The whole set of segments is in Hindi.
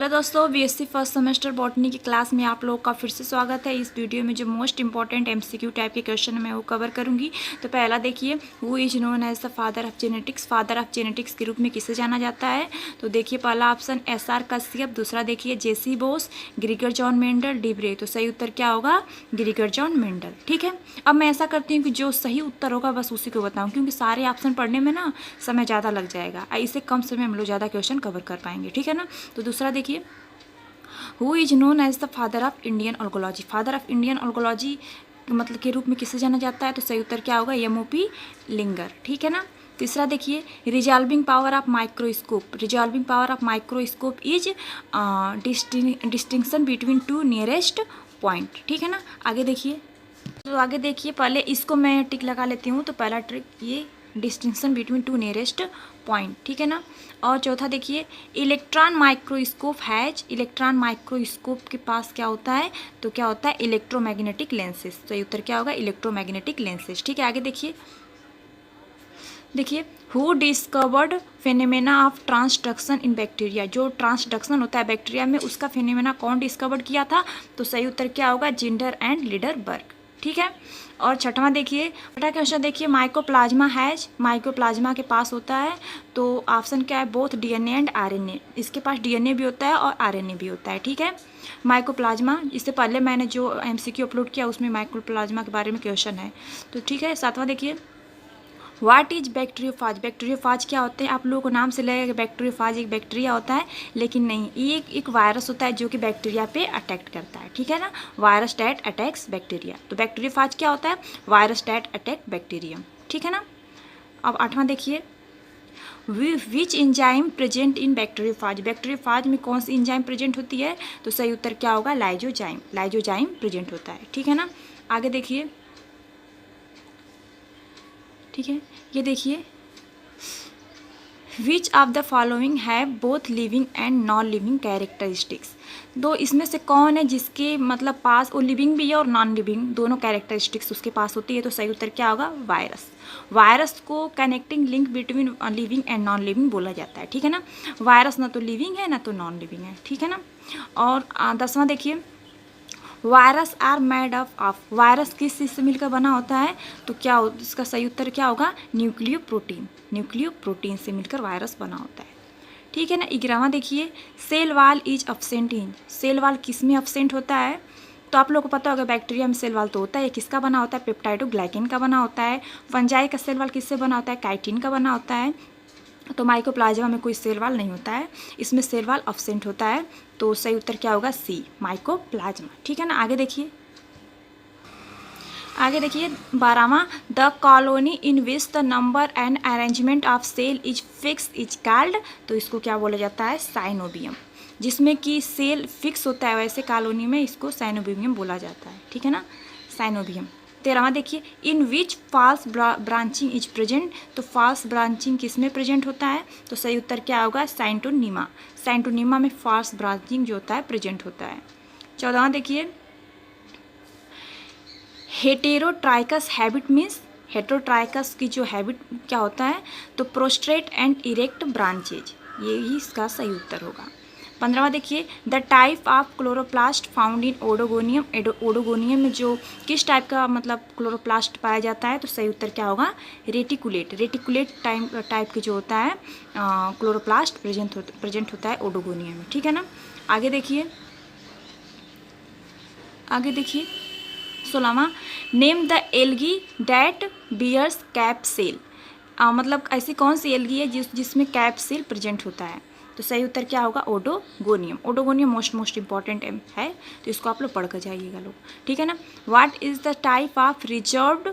हेलो दोस्तों, बीएससी फर्स्ट सेमेस्टर बॉटनी की क्लास में आप लोगों का फिर से स्वागत है। इस वीडियो में जो मोस्ट इंपॉर्टेंट एमसीक्यू टाइप के क्वेश्चन मैं वो कवर करूंगी। तो पहला देखिए, who is known as the father of genetics. Father of genetics के रूप में किसे जाना जाता है? तो देखिए पहला ऑप्शन एसआर कश्यप, दूसरा देखिए जेसी बोस, ग्रीगर जॉन मेंडल, डिब्रे। तो सही उत्तर क्या होगा? ग्रीगर जॉन मेंडल। ठीक है, अब मैं ऐसा करती हूँ कि जो सही उत्तर होगा बस उसी को बताऊँ, क्योंकि सारे ऑप्शन पढ़ने में ना समय ज़्यादा लग जाएगा, इससे कम समय हम लोग ज़्यादा क्वेश्चन कवर कर पाएंगे। ठीक है ना। तो दूसरा देखिए, who is known as the father of Indian archaeology. Father of Indian archaeology मतलब के रूप में किसे जाना जाता है? तो सही उत्तर क्या होगा? MOP linger. ठीक है ना। तीसरा देखिए, resolving power of microscope. Resolving power of microscope is distinction between two nearest point. ठीक है ना। आगे देखिए, तो आगे देखिए, पहले इसको मैं टिक लगा लेती हूँ। तो पहला ट्रिक ये distinction between two nearest point. ठीक है ना। और चौथा देखिए, electron microscope has. Electron microscope के पास क्या होता है? तो क्या होता है? Electromagnetic lenses. तो ये उत्तर क्या होगा? Electromagnetic lenses. ठीक है। आगे देखिए, who discovered phenomena of transduction in bacteria. जो ट्रांसडक्शन होता है बैक्टीरिया में, उसका फेनेमेना कौन डिस्कवर किया था? तो सही उत्तर क्या होगा? Zinder and Lederberg. ठीक है। और छठवां देखिए, छठा क्वेश्चन देखिए, माइकोप्लाज्मा हैज। माइकोप्लाज्मा के पास होता है, तो ऑप्शन क्या है? Both DNA and RNA. इसके पास डीएनए भी होता है और आरएनए भी होता है। ठीक है। माइकोप्लाज्मा, इससे पहले मैंने जो एमसीक्यू अपलोड किया उसमें माइकोप्लाज्मा के बारे में क्वेश्चन है। तो ठीक है। सातवां देखिए, व्हाट इज बैक्टीरियोफाज। बैक्टीरियोफाज क्या होते हैं? आप लोगों को नाम से लगेगा बैक्टीरियोफाज एक बैक्टीरिया होता है, लेकिन नहीं, ये एक वायरस होता है जो कि बैक्टीरिया पे अटैक करता है। ठीक है ना। Virus that attacks bacteria. तो बैक्टीरियोफाज क्या होता है? Virus that attack bacterium. ठीक है ना। अब आठवां देखिए, which enzyme present in bacteriophage. Bacteriophage में कौन सी इंजाइम प्रेजेंट होती है? तो सही उत्तर क्या होगा? लाइजोजाइम। लाइजोजाइम प्रेजेंट होता है। ठीक है ना। आगे देखिए, ठीक है, ये देखिए, which of the following have both living and non living characteristics. तो इसमें से कौन है जिसके मतलब पास वो लिविंग भी है और नॉन लिविंग दोनों कैरेक्टरिस्टिक्स उसके पास होती है? तो सही उत्तर क्या होगा? वायरस। वायरस को connecting link between living and non living बोला जाता है। ठीक है ना। वायरस ना तो लिविंग है ना तो नॉन लिविंग है। ठीक है ना। और 10वां देखिए, virus are made of. Virus किस चीज़ से मिलकर बना होता है? तो क्या इसका सही उत्तर क्या होगा? Nucleo protein. न्यूक्लियो प्रोटीन से मिलकर वायरस बना होता है। ठीक है ना। 11वां देखिए, cell wall is absent in. Cell wall किस में अब्सेंट होता है? तो आप लोगों को पता होगा बैक्टीरिया में सेल वाल तो होता है, ये किसका बना होता है? पेप्टाइडोग्लाइकेन का बना होता है। फंजाई का सेल वाल किससे बना होता है? काइटिन का बना होता है। तो माइकोप्लाज्मा में कोई सेल वाल नहीं होता है, इसमें सेल वाल अब्सेंट होता है। तो सही उत्तर क्या होगा? C, mycoplasma. ठीक है ना। आगे देखिए, 12वां, the colony in which the number and arrangement of cell is fix is called. तो इसको क्या बोला जाता है? साइनोबियम। जिसमें कि सेल फिक्स होता है वैसे कॉलोनी में इसको साइनोबियम बोला जाता है। ठीक है ना। साइनोबियम। 13वां देखिए, in which false branching is present. तो फॉल्स ब्रांचिंग किस में प्रेजेंट होता है? तो सही उत्तर क्या होगा? साइंटोनीमा। साइंटोनीमा में फॉल्स ब्रांचिंग जो होता है प्रेजेंट होता है। 14वां देखिए, हेटेरोट्राइकस हैबिट मीन्स। हेटेरोट्राइकस की जो हैबिट क्या होता है? तो प्रोस्ट्रेट एंड इरेक्ट ब्रांचेज, ये ही इसका सही उत्तर होगा। 15वां देखिए, the type of chloroplast found in Oedogonium. Oedogonium में जो किस टाइप का मतलब क्लोरोप्लास्ट पाया जाता है? तो सही उत्तर क्या होगा? रेटिकुलेट। रेटिकुलेट टाइप के जो होता है क्लोरोप्लास्ट प्रेजेंट होता है ओडोगोनियम में। ठीक है ना। आगे देखिए, 16वां, name the algae that bears cap cell. मतलब ऐसी कौन सी एल्गी है जिसमें कैप सेल प्रेजेंट होता है? तो सही उत्तर क्या होगा? ओडोगोनियम। ओडोगोनियम मोस्ट इंपॉर्टेंट है, तो इसको आप लोग पढ़ कर जाइएगा लोग। ठीक है ना। What is the type of reserved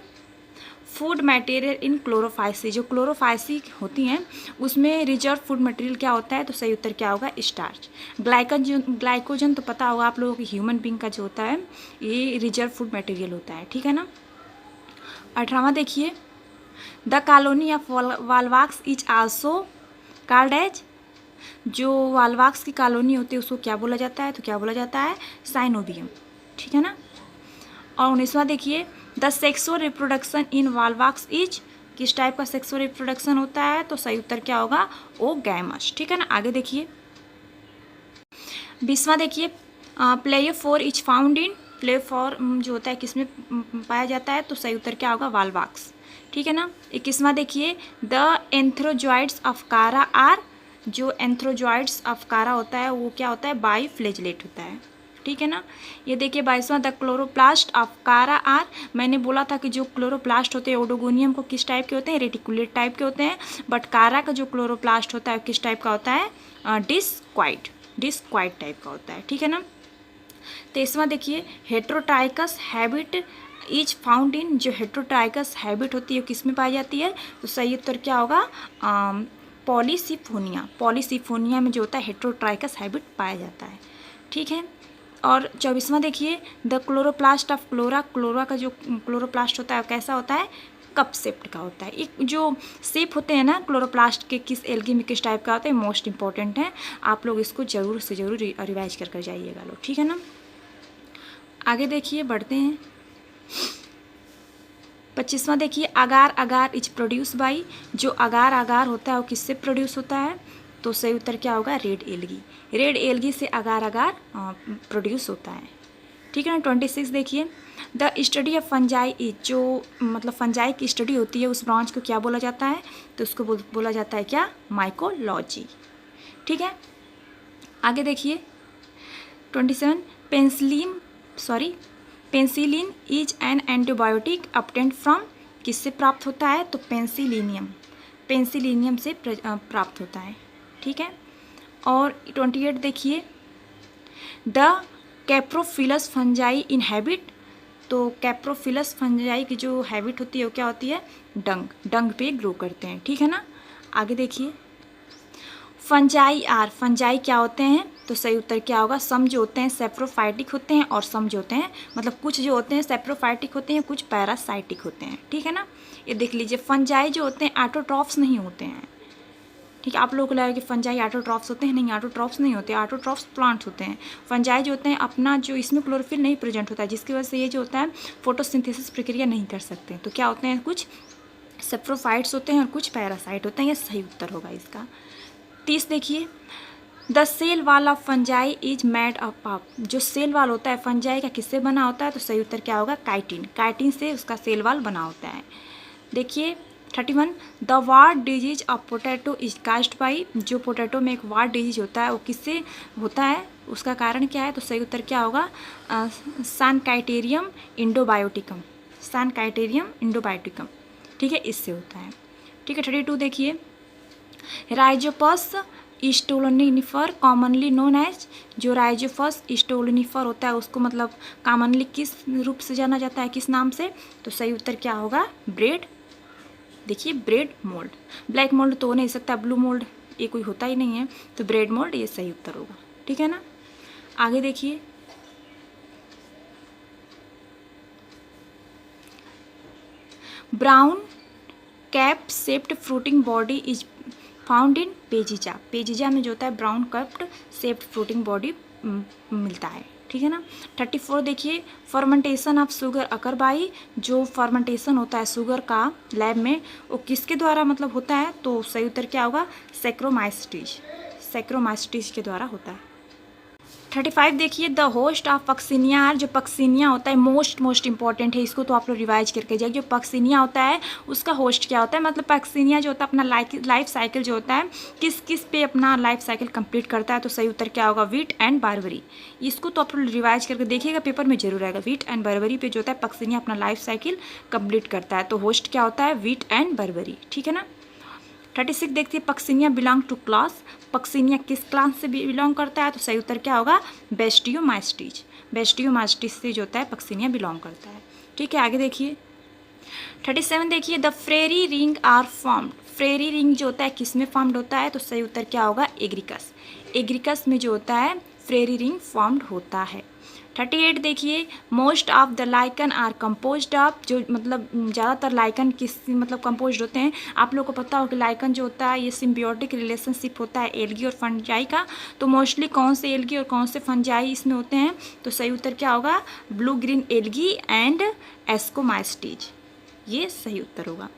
food material in Chlorophyceae. जो क्लोरोफाइसी होती हैं उसमें रिजर्व फूड मटेरियल क्या होता है? तो सही उत्तर क्या होगा? स्टार्च। ग्लाइकोजन तो पता होगा आप लोगों को, ह्यूमन बींग का जो होता है ये रिजर्व फूड मटेरियल होता है। ठीक है ना। 18वां देखिए, the colony of volvox is also called as. जो वालवाक्स की कॉलोनी होती है उसको क्या बोला जाता है? तो क्या बोला जाता है? साइनोबियम। ठीक है ना। और 19वां देखिए, the sexual reproduction in volvox is. किस टाइप का सेक्सुअल रिप्रोडक्शन होता है? तो सही उत्तर क्या होगा? Oogamous. ठीक है ना। आगे देखिए, 20वां देखिए, प्लेयोफोर इज फाउंड इन, प्लेयोफोर जो होता है किसमें पाया जाता है, तो सही उत्तर क्या होगा, वालवाक्स। ठीक है ना। 21वां देखिए, द एंथ्रोजॉइड्स ऑफ कारा आर, जो एंथ्रोजॉइड्स ऑफ कारा होता है वो क्या होता है, बाइफ्लेजलेट होता है। ठीक है ना। ये देखिए 22वां, द क्लोरोप्लास्ट ऑफ कारा आर, मैंने बोला था कि जो क्लोरोप्लास्ट होते हैं ओडोगोनियम को किस टाइप के होते हैं, रेटिकुलेट टाइप के होते हैं, बट कारा का जो क्लोरोप्लास्ट होता है किस टाइप का होता है, डिस्क्वाइट टाइप का होता है। ठीक है ना। 23वां देखिए, हेट्रोट्राइकस हैबिट इज फाउंड इन, जो हेट्रोट्राइकस हैबिट होती है किस में पाई जाती है, तो सही उत्तर क्या होगा, पॉलीसिफोनिया। पॉलीसिफोनिया में जो होता है हेट्रोट्राइकस हैबिट पाया जाता है। ठीक है। और 24वां देखिए, द क्लोरोप्लास्ट ऑफ क्लोरा, क्लोरा का जो क्लोरोप्लास्ट होता है कैसा होता है, कप शेप्ड का होता है। एक जो शेप होते हैं ना क्लोरोप्लास्ट के, किस एल्गी में किस टाइप का होता है, मोस्ट इंपॉर्टेंट है, आप लोग इसको जरूर से जरूर रिवाइज कर जाइएगा लोग। ठीक है ना। आगे देखिए, बढ़ते हैं। 25वां देखिए, अगार अगार इज प्रोड्यूस बाई, जो अगार अगार होता है वो किससे प्रोड्यूस होता है, तो सही उत्तर क्या होगा, रेड एल्गी। रेड एल्गी से अगार अगार प्रोड्यूस होता है। ठीक है ना। 26 देखिए, the study of fungi is, जो मतलब फंजाई की स्टडी होती है उस ब्रांच को क्या बोला जाता है, तो उसको बोला जाता है क्या, माइकोलॉजी। ठीक है। आगे देखिए 27, penicillin is an antibiotic obtained from, किससे प्राप्त होता है, तो पेंसिलिनियम से प्राप्त होता है। ठीक है। और 28 देखिए, द कैप्रोफिलस फंजाई इन हैबिट, तो कैप्रोफिलस फंजाई की जो हैबिट होती है वो क्या होती है, डंग पे ग्रो करते हैं। ठीक है ना। आगे देखिए, फंजाई क्या होते हैं, तो सही उत्तर क्या होगा, सम जो होते हैं सेप्रोफाइटिक होते हैं, और सम जो होते हैं मतलब कुछ जो होते हैं सेप्रोफाइटिक होते हैं, कुछ पैरासाइटिक होते हैं। ठीक है ना। ये देख लीजिए, फंजाई जो होते हैं ऑटोट्रॉफ्स नहीं होते हैं। ठीक है। आप लोगों को लगेगा कि फंजाई ऑटोट्रॉफ्स होते हैं, नहीं, ऑटोट्रॉफ्स नहीं होते, ऑटोट्रॉफ्स प्लांट्स होते हैं। फंजाई जो होते हैं अपना जो इसमें क्लोरोफिल नहीं प्रेजेंट होता है, जिसकी वजह से ये जो होता है फोटोसिंथेसिस प्रक्रिया नहीं कर सकते। तो क्या होते हैं, कुछ सेप्रोफाइट्स होते हैं और कुछ पैरासाइट होते हैं। ये सही उत्तर होगा इसका। 30 देखिए, the cell wall of fungi is made up of, जो सेल वाल होता है फंजाई का किससे बना होता है, तो सही उत्तर क्या होगा, काइटिन से उसका सेल वाल बना होता है। देखिए 31, the ward disease of potato is caused by, जो पोटैटो में एक वार्ड डिजीज होता है वो किससे होता है, उसका कारण क्या है, तो सही उत्तर क्या होगा, सैनकाइटेरियम इंडोबायोटिकम। ठीक है, इससे होता है। ठीक है। 32 देखिए, rhizopus stolonifer commonly known as, जो राइजोपस स्टोलोनिफर होता है उसको मतलब कॉमनली किस रूप से जाना जाता है, किस नाम से, तो सही उत्तर क्या होगा, ब्रेड। देखिए ब्रेड मोल्ड, ब्लैक मोल्ड तो हो नहीं सकता, ब्लू मोल्ड ये कोई होता ही नहीं है, तो ब्रेड मोल्ड ये सही उत्तर होगा। ठीक है ना। आगे देखिए, brown cap shaped fruiting body is found in Peziza, Peziza में जो होता है brown capped shaped fruiting body मिलता है। ठीक है ना। 34 देखिए, fermentation of sugar occur by, जो फर्मेंटेशन होता है शुगर का लैब में वो किसके द्वारा मतलब होता है, तो सही उत्तर क्या होगा, सैक्रोमाइस्टीज के द्वारा होता है। 35 देखिए, द होस्ट ऑफ पक्सिनिया, जो पक्सिनिया होता है मोस्ट इंपॉर्टेंट है, इसको तो आप लोग रिवाइज करके जाइए। जो पक्सिनिया होता है उसका होस्ट क्या होता है, मतलब पक्सिनिया जो होता है अपना लाइफ साइकिल जो होता है किस पे अपना लाइफ साइकिल कंप्लीट करता है, तो सही उत्तर क्या होगा, वीट एंड बारबरी। इसको तो आप लोग रिवाइज करके देखिएगा, पेपर में जरूर आएगा। वीट एंड बारबरी पे जो होता है पक्सिनिया अपना लाइफ साइकिल कंप्लीट करता है, तो होस्ट क्या होता है, वीट एंड बारबरी। ठीक है ना। 36 देखिए, puccinia belong to class, puccinia किस क्लास से बिलोंग करता है, तो सही उत्तर क्या होगा, बेस्टियोमास्टिज से जो होता है पक्सिनिया बिलोंग करता है। ठीक है। आगे देखिए 37 देखिए, the fairy ring are formed, fairy ring जो होता है किस में फॉर्म्ड होता है, तो सही उत्तर क्या होगा, एग्रिकस में जो होता है फ्रेरी रिंग फॉर्म्ड होता है। 38 देखिए, most of the lichen are composed of, जो मतलब ज़्यादातर लाइकन किस मतलब कंपोज्ड होते हैं, आप लोग को पता हो कि लाइकन जो होता है ये सिम्बियोटिक रिलेशनशिप होता है एल्गी और फंजाई का, तो मोस्टली कौन से एल्गी और कौन से फंजाई इसमें होते हैं, तो सही उत्तर क्या होगा, blue green algae and ascomycetes, ये सही उत्तर होगा।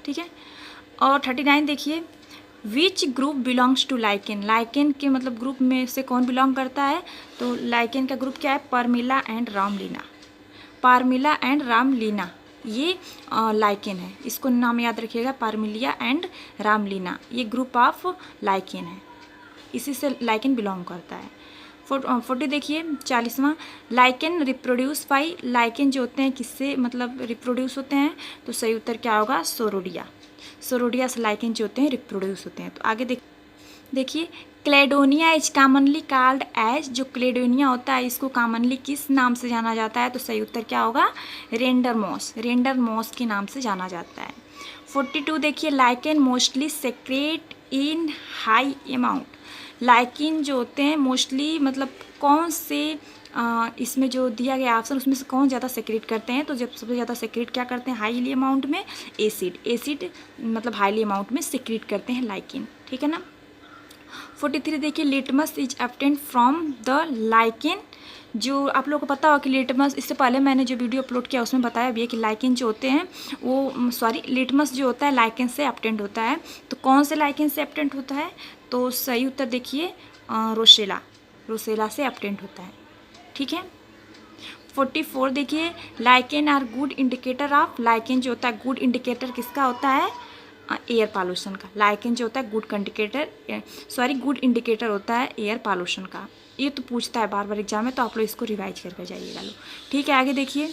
ठीक है। और 39 देखिए, which group belongs to lichen, lichen के मतलब ग्रुप में से कौन बिलोंग करता है, तो लाइकेन का ग्रुप क्या है, पर्मिला एंड रामलीना, पार्मिला एंड रामलीना, ये लाइकेन है, इसको नाम याद रखिएगा, पार्मिलिया एंड रामलीना, ये ग्रुप ऑफ लाइकेन है, इसी से लाइकेन बिलोंग करता है। 40 देखिए 40वां, लाइकेन रिप्रोड्यूस बाई, लाइकेन जो होते हैं किससे मतलब रिप्रोड्यूस होते हैं, तो सही उत्तर क्या होगा, सोरोडिया, सोरोडिया से लाइकेन जो होते हैं रिप्रोड्यूस होते हैं। तो आगे देखिए क्लेडोनिया इज कॉमनली कॉल्ड एज, जो क्लेडोनिया होता है इसको कॉमनली किस नाम से जाना जाता है, तो सही उत्तर क्या होगा, रेंडर मॉस, रेंडर मॉस के नाम से जाना जाता है। 42 देखिए lichen mostly secrete in high amount, lichen जो होते हैं मोस्टली मतलब कौन से इसमें जो दिया गया ऑप्शन उसमें से कौन ज़्यादा सेक्रेट करते हैं, तो जब सबसे ज़्यादा सेक्रेट क्या करते हैं, हाईली अमाउंट में एसिड, एसिड मतलब हाईली अमाउंट में सेक्रेट करते हैं लाइकेन, ठीक है ना। 43 देखिए litmus is obtained from the lichen, जो आप लोगों को पता होगा कि लिटमस, इससे पहले मैंने जो वीडियो अपलोड किया उसमें बताया भी है कि लाइकेन जो होते हैं वो लिटमस जो होता है लाइकेन से ऑब्टेन्ड होता है, तो कौन से लाइकेन से ऑब्टेन्ड होता है, तो सही उत्तर देखिए रोसेला, रोसेला से ऑब्टेन्ड होता है, ठीक है। 44 देखिए lichen are good indicator of, lichen जो होता है गुड इंडिकेटर किसका होता है, एयर पॉल्यूशन का, लाइकेन जो होता है गुड इंडिकेटर होता है एयर पॉल्यूशन का, ये तो पूछता है बार बार एग्जाम में, तो आप लोग इसको रिवाइज करके जाइएगा लो, ठीक है। आगे देखिए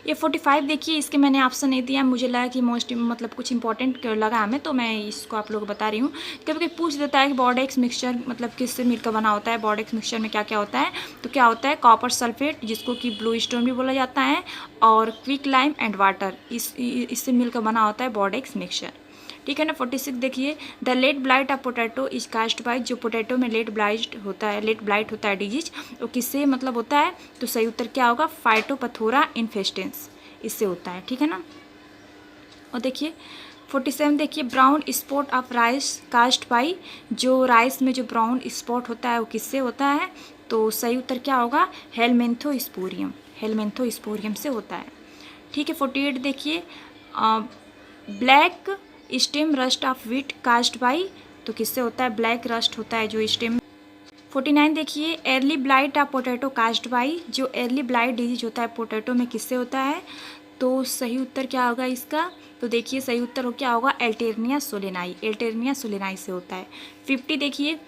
ये 45 देखिए, इसके मैंने ऑप्शन नहीं दिया, मुझे लगा कि मोस्ट मतलब कुछ इंपॉर्टेंट लगा हमें, तो मैं इसको आप लोगों को बता रही हूँ। कभी कभी पूछ देता है कि बॉर्डेक्स मिक्सचर मतलब किससे मिलकर बना होता है, बॉर्डेक्स मिक्सचर में क्या क्या होता है, तो क्या होता है कॉपर सल्फेट जिसको कि ब्लू स्टोन भी बोला जाता है, और क्विक लाइम एंड वाटर, इससे मिलकर बना होता है बॉर्डेक्स मिक्सचर, ठीक है ना। 46 देखिए the late blight of potato is caused by, जो पोटैटो में लेट ब्लाइट होता है डिजीज, वो किससे मतलब होता है, तो सही उत्तर क्या होगा, फाइटोपथोरा इन्फेस्टेंस, इससे होता है, ठीक है ना। और देखिए 47 देखिए brown spot of rice caused by, जो राइस में जो ब्राउन स्पॉट होता है वो किससे होता है, तो सही उत्तर क्या होगा, हेलमेंथोस्पोरियम, हेलमेंथोस्पोरियम से होता है, ठीक है। 48 देखिए black stem rust of wheat caused by, तो किससे होता है, ब्लैक रस्ट होता है जो स्टेम। 49 देखिए early blight of potato caused by, जो एर्ली ब्लाइट डिजीज होता है पोटैटो में किससे होता है, तो सही उत्तर क्या होगा इसका, तो देखिए सही उत्तर क्या होगा, एल्टेरिया सोलेनाई, एल्टेरिया सोलेनाई से होता है। 50 देखिए